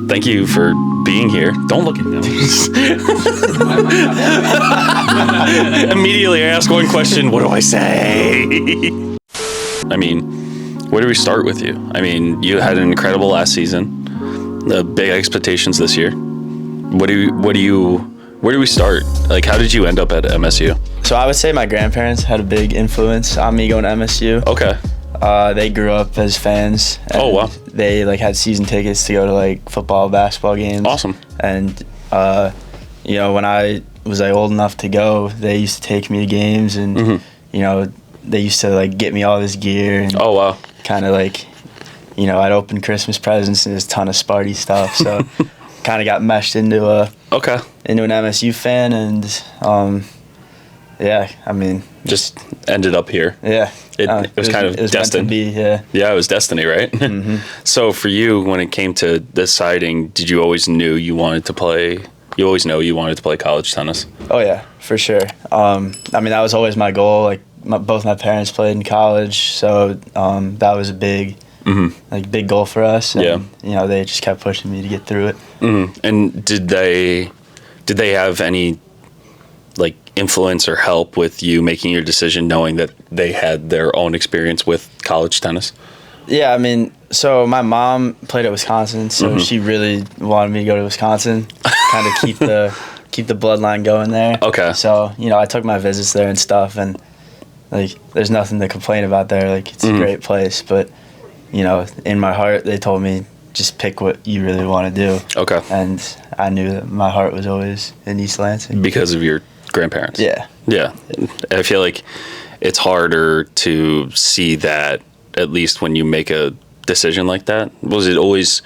thank you for being here. Don't look at them. Immediately I ask one question, what do I say? I mean, where do we start with you? I mean, you had an incredible last season, the big expectations this year. Where do we start? Like, how did you end up at MSU? So I would say my grandparents had a big influence on me going to MSU. Okay. They grew up as fans. Oh, wow. They like had season tickets to go to like football, basketball games. Awesome. And you know, when I was like old enough to go, they used to take me to games, and you know, they used to like get me all this gear. And oh, wow. Kind of like, you know, I'd open Christmas presents and there's a ton of Sparty stuff. So kind of got meshed into an MSU fan, and yeah, I mean, just ended up here. Yeah. It was kind of destined. Meant to be, yeah. Yeah, it was destiny, right? So for you, when it came to deciding, did you always know you wanted to play college tennis? Oh yeah, for sure. I mean, that was always my goal. Like both my parents played in college, so that was a big big goal for us. And, yeah. You know, they just kept pushing me to get through it. And did they have any like influence or help with you making your decision, knowing that they had their own experience with college tennis? Yeah, I mean, so my mom played at Wisconsin, so she really wanted me to go to Wisconsin, kind of keep the bloodline going there. Okay. So, you know, I took my visits there and stuff, and like there's nothing to complain about there. Like it's a great place, but you know, in my heart they told me just pick what you really want to do. Okay. And I knew that my heart was always in East Lansing because of your grandparents. Yeah. I feel like it's harder to see that, at least when you make a decision like that. Was it always,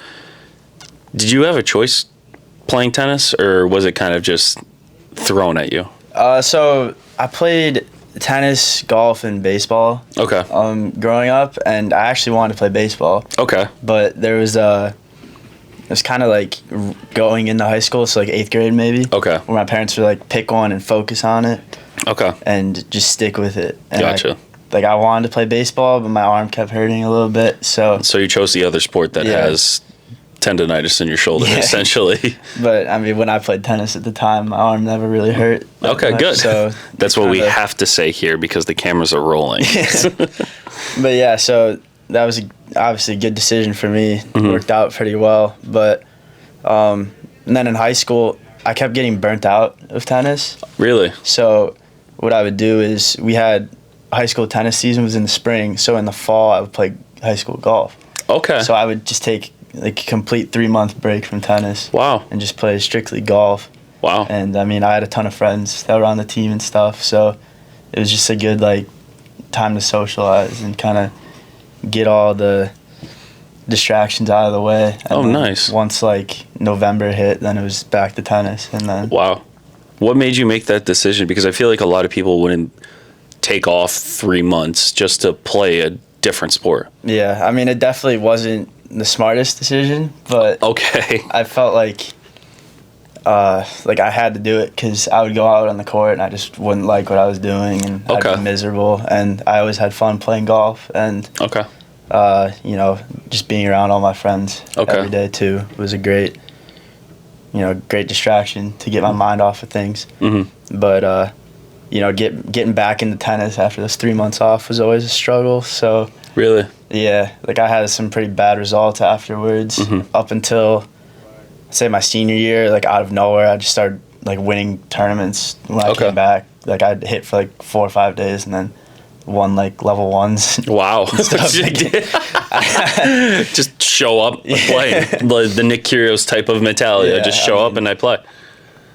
did you have a choice playing tennis, or was it kind of just thrown at you? So I played tennis, golf, and baseball. Okay. Growing up, and I actually wanted to play baseball. Okay. But there was it was kind of like going into high school, so like 8th grade maybe. Okay. Where my parents were like, pick one and focus on it. Okay. And just stick with it. And gotcha. I wanted to play baseball, but my arm kept hurting a little bit. So you chose the other sport that has tendonitis in your shoulder, essentially. But I mean, when I played tennis at the time, my arm never really hurt. Okay, good. So that's what we have to say here because the cameras are rolling. But yeah, so that was obviously a good decision for me. Worked out pretty well. But and then in high school, I kept getting burnt out of tennis. Really? So what I would do is we had high school tennis season was in the spring. So in the fall, I would play high school golf. Okay. So I would just take like a complete 3-month break from tennis. Wow. And just play strictly golf. Wow. And I mean, I had a ton of friends that were on the team and stuff. So it was just a good like time to socialize and kind of get all the distractions out of the way. And nice. Once like November hit, then it was back to tennis. And then wow. What made you make that decision? Because I feel like a lot of people wouldn't take off 3 months just to play a different sport. Yeah, I mean, it definitely wasn't the smartest decision, but okay. I felt like I had to do it because I would go out on the court and I just wouldn't like what I was doing, and I'd be miserable. And I always had fun playing golf, and you know, just being around all my friends every day too was a great distraction to get my mind off of things. But you know, getting back into tennis after those 3 months off was always a struggle. So really, yeah, like I had some pretty bad results afterwards. Up until say my senior year, like out of nowhere, I just started like winning tournaments when I came back. Like I'd hit for like 4 or 5 days and then won like level ones. Wow. Just show up and play. The Nick Kyrgios type of mentality. I just show up and I play.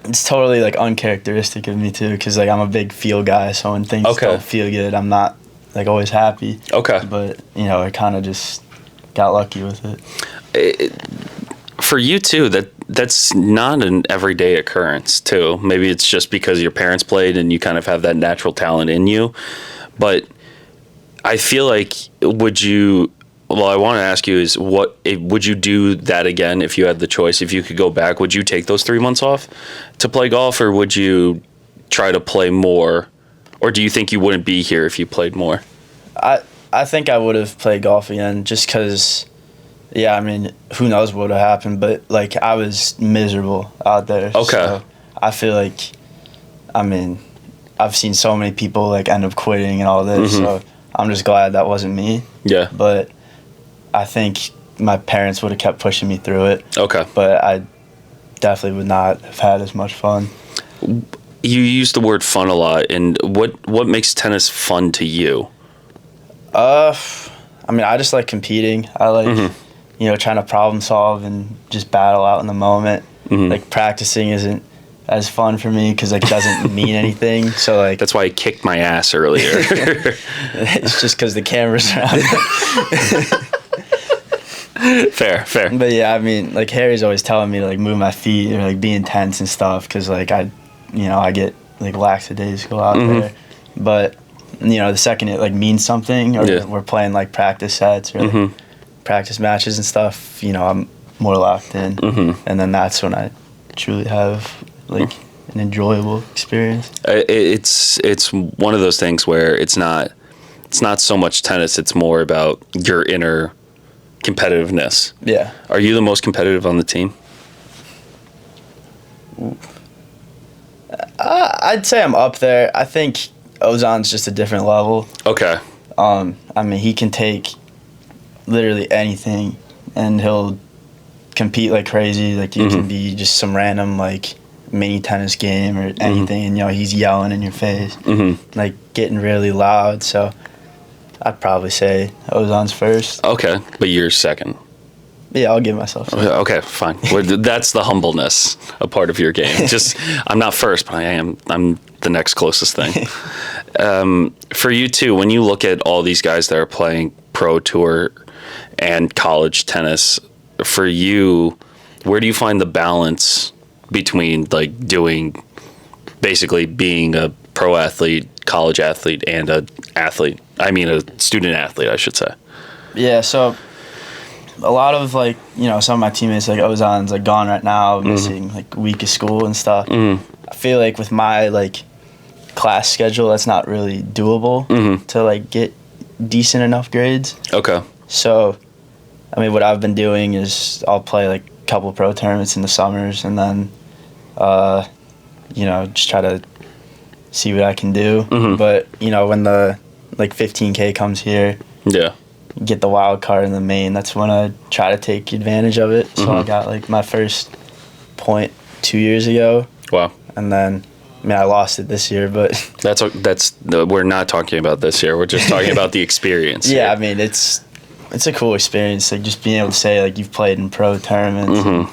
It's totally like uncharacteristic of me too, because like I'm a big feel guy, so when things don't feel good, I'm not like always happy. Okay. But you know, I kind of just got lucky with it. For you too, that's not an everyday occurrence too. Maybe it's just because your parents played and you kind of have that natural talent in you. But I feel like I want to ask you is would you do that again if you had the choice? If you could go back, would you take those 3 months off to play golf, or would you try to play more? Or do you think you wouldn't be here if you played more? I think I would have played golf again just because Yeah, I mean, who knows what would have happened, but, like, I was miserable out there. Okay. So I feel like, I mean, I've seen so many people, like, end up quitting and all this, so I'm just glad that wasn't me. Yeah. But I think my parents would have kept pushing me through it. Okay. But I definitely would not have had as much fun. You use the word fun a lot, and what makes tennis fun to you? I mean, I just like competing. I like, you know, trying to problem solve and just battle out in the moment. Like, practicing isn't as fun for me because, like, it doesn't mean anything. So, like, that's why I kicked my ass earlier. It's just because the camera's around. Fair. But yeah, I mean, like, Harry's always telling me to, like, move my feet or, like, be intense and stuff because, like, I get, like, lackadaisical out there. But, you know, the second it, like, means something or we're playing, like, practice sets or like, practice matches and stuff, you know, I'm more locked in. And then that's when I truly have, like, an enjoyable experience. It's one of those things where it's not so much tennis, it's more about your inner competitiveness. Yeah. Are you the most competitive on the team? I'd say I'm up there. I think Ozan's just a different level. Okay. I mean, he can take literally anything and he'll compete like crazy. Like, it can be just some random, like, mini tennis game or anything, and, you know, he's yelling in your face, like, getting really loud. So I'd probably say Ozan's first. Okay, but you're second. Yeah, I'll give myself second. Okay, fine. That's the humbleness, a part of your game. Just, I'm not first, but I'm the next closest thing. For you too, when you look at all these guys that are playing pro tour and college tennis, for you, where do you find the balance between, like, basically being a pro athlete, college athlete, and a student athlete, I should say? Yeah, so a lot of, like, you know, some of my teammates, like Ozan's, like, gone right now, missing, like, a week of school and stuff. I feel like with my, like, class schedule, that's not really doable to, like, get decent enough grades. Okay. So, I mean, what I've been doing is I'll play, like, a couple pro tournaments in the summers and then, you know, just try to see what I can do. But, you know, when the, like, 15K comes here, get the wild card in the main, that's when I try to take advantage of it. So I got, like, my first point 2 years ago. Wow. And then, I mean, I lost it this year, but we're not talking about this year. We're just talking about the experience. Yeah, I mean, it's a cool experience, like, just being able to say, like, you've played in pro tournaments and,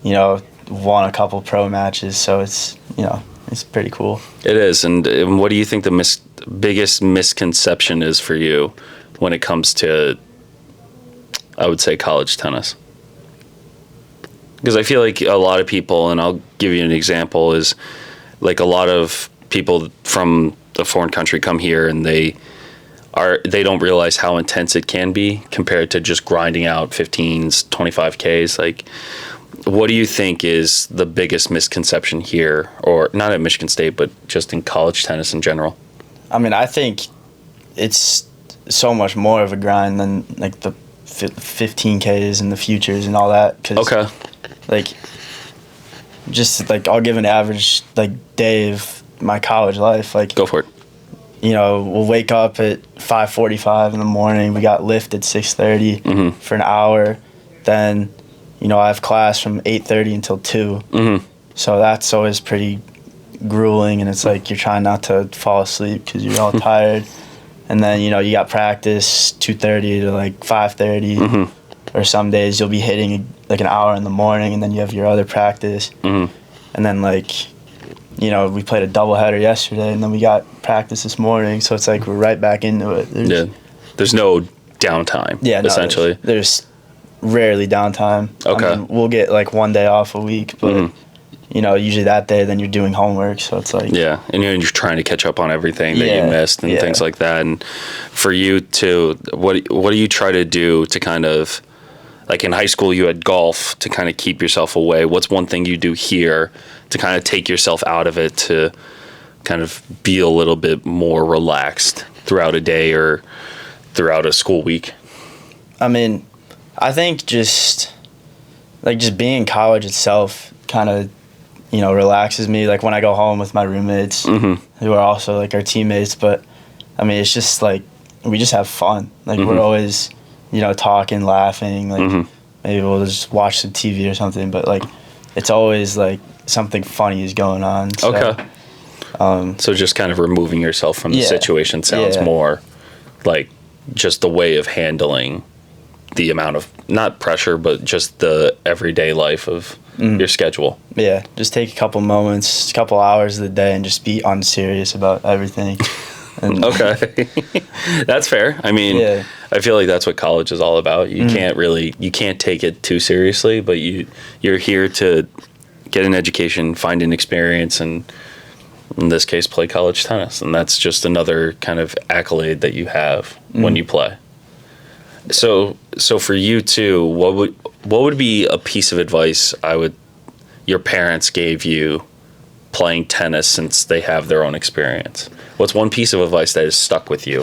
you know, won a couple pro matches, so it's, you know, it's pretty cool. It is. And what do you think the biggest misconception is for you when it comes to, I would say, college tennis? Because I feel like a lot of people, and I'll give you an example, is like a lot of people from a foreign country come here and they don't realize how intense it can be compared to just grinding out 15s, 25Ks. Like, what do you think is the biggest misconception here, or not at Michigan State, but just in college tennis in general? I mean, I think it's so much more of a grind than, like, the 15Ks and the futures and all that. Okay. Like, just, like, I'll give an average, like, day of my college life. Like, go for it. You know, we'll wake up at 5:45 in the morning. We got lift at 6:30 for an hour. Then, you know, I have class from 8:30 until 2. So that's always pretty grueling, and it's like you're trying not to fall asleep because you're all tired. And then, you know, you got practice 2:30 to, like, 5:30. Or some days you'll be hitting, like, an hour in the morning, and then you have your other practice. And then, like, you know, we played a doubleheader yesterday, and then we got practice this morning, so it's like we're right back into it. There's no downtime, essentially. There's rarely downtime. Okay. I mean, we'll get, like, one day off a week, but, you know, usually that day, then you're doing homework, so it's like... Yeah, and you're trying to catch up on everything that you missed and things like that. And for you, too, what do you try to do to kind of... Like, in high school, you had golf to kind of keep yourself away. What's one thing you do here to kind of take yourself out of it to kind of be a little bit more relaxed throughout a day or throughout a school week? I mean, I think just being in college itself kind of, relaxes me. Like when I go home with my roommates, who are also like our teammates, but I mean, it's just like we just have fun. Like we're always, talking, laughing. Like maybe we'll just watch some TV or something, but like it's always like something funny is going on. So, okay. So just kind of removing yourself from the situation sounds more like just the way of handling the amount of, not pressure, but just the everyday life of your schedule. Yeah, just take a couple moments, a couple hours of the day and just be unserious about everything. And okay. That's fair. I mean, I feel like that's what college is all about. You can't take it too seriously, but you're here to get an education, find an experience, and in this case, play college tennis. And that's just another kind of accolade that you have when you play. So for you too, what would be a piece of advice your parents gave you playing tennis since they have their own experience? What's one piece of advice that has stuck with you?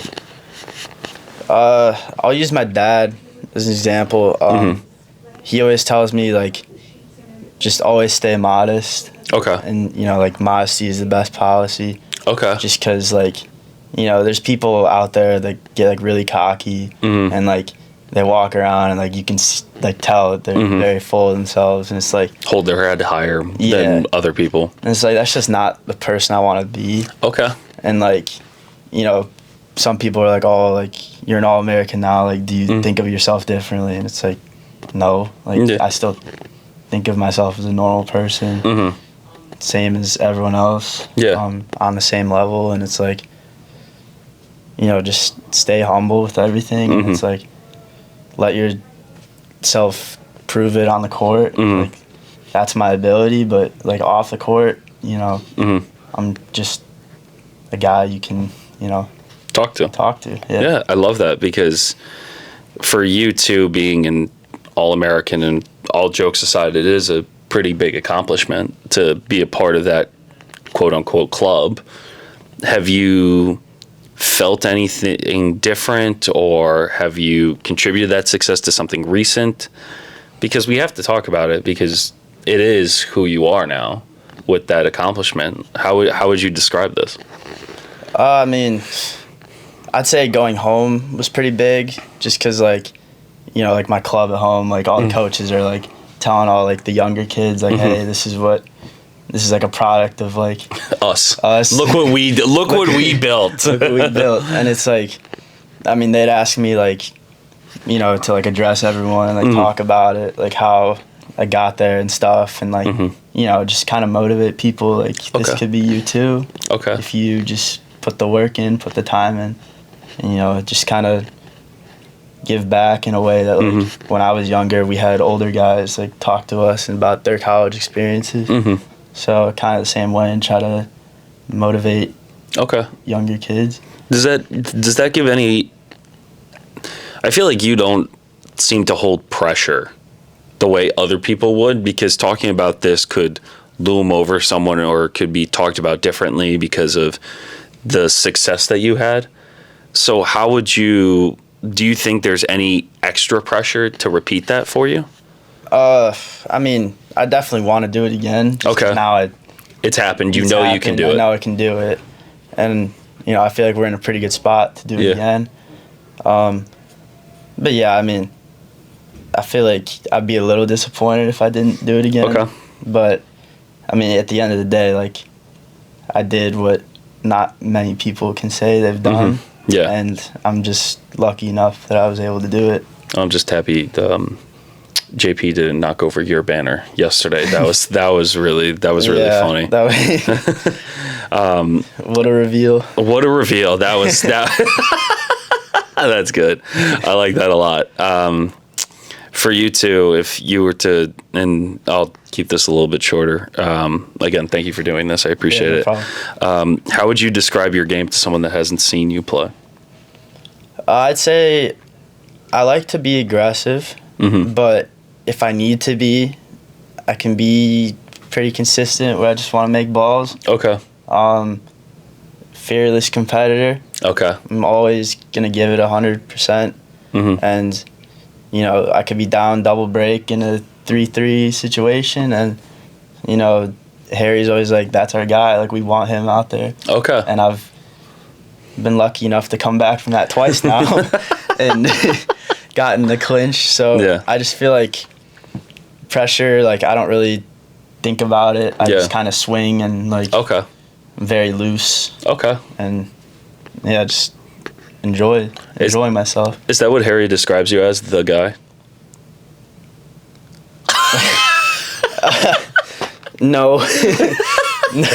I'll use my dad as an example. He always tells me like, just always stay modest. Okay. And like modesty is the best policy. Okay. Just because like, there's people out there that get like really cocky and like they walk around and like you can like tell that they're very full of themselves, and it's like hold their head higher than other people. And it's like that's just not the person I want to be. Okay. And like, some people are like, oh, like you're an All-American now. Like, do you think of yourself differently? And it's like, no. Like I still think of myself as a normal person, same as everyone else. Yeah. On the same level, and it's like, just stay humble with everything. And it's like, let yourself prove it on the court. Like, that's my ability, but like off the court, I'm just a guy you can, talk to. Yeah, I love that, because for you too, being an All-American, and all jokes aside, it is a pretty big accomplishment to be a part of that quote-unquote club. Have you felt anything different, or have you contributed that success to something recent? Because we have to talk about it, because it is who you are now with that accomplishment. How would you describe this? I mean, I'd say going home was pretty big, just because like, like my club at home, like all the coaches are like telling all like the younger kids like, hey, this is like a product of like us. Look what we built. Look what we built. And it's like, I mean, they'd ask me like, to like address everyone and like talk about it, like how I got there and stuff, and like just kind of motivate people like this could be you too. Okay. If you just put the work in, put the time in, and just kind of give back in a way that like when I was younger, we had older guys like talk to us about their college experiences. So kind of the same way, and try to motivate younger kids. Does that give any? I feel like you don't seem to hold pressure the way other people would, because talking about this could loom over someone, or could be talked about differently because of the success that you had. So how would you? Do you think there's any extra pressure to repeat that for you? I mean, I definitely want to do it again. Now it's happened. You know you can do it. I know I can do it. And, I feel like we're in a pretty good spot to do it again. But yeah, I mean, I feel like I'd be a little disappointed if I didn't do it again. Okay. But, I mean, at the end of the day, like, I did what not many people can say they've done. Yeah. And I'm just lucky enough that I was able to do it. I'm just happy JP didn't knock over your banner yesterday. That was really funny. What a reveal. What a reveal. That was that's good. I like that a lot. For you too, if you were to, and I'll keep this a little bit shorter. Again, thank you for doing this. I appreciate it. How would you describe your game to someone that hasn't seen you play? I'd say I like to be aggressive, but if I need to be, I can be pretty consistent where I just want to make balls. Okay. Fearless competitor. Okay. I'm always going to give it 100%. And, you know, I could be down double break in a 3-3 situation, and, you know, Harry's always like, that's our guy. Like, we want him out there. Okay. And I've been lucky enough to come back from that twice now and gotten the clinch. So yeah. I just feel like pressure, like, I don't really think about it. I just kind of swing and, like, okay. very loose. Okay. And, yeah, just enjoying myself. Is that what Harry describes you as, the guy? No. No.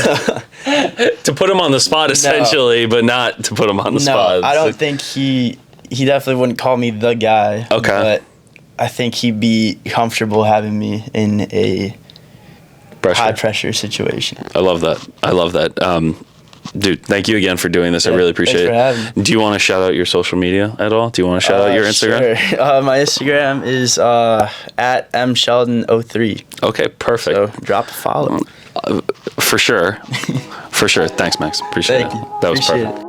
To put him on the spot, essentially, but not to put him on the spot. I don't think he definitely wouldn't call me the guy. Okay. But I think he'd be comfortable having me in a high pressure situation. I love that. Dude, thank you again for doing this. I really appreciate it. Thanks for having me. Do you want to shout out your social media at all? Do you want to shout out your Instagram? Sure. My Instagram is at msheldon03. Okay, perfect. So drop a follow. For sure. For sure. Thanks, Max. Appreciate it. Thank you. That was Appreciate perfect. it.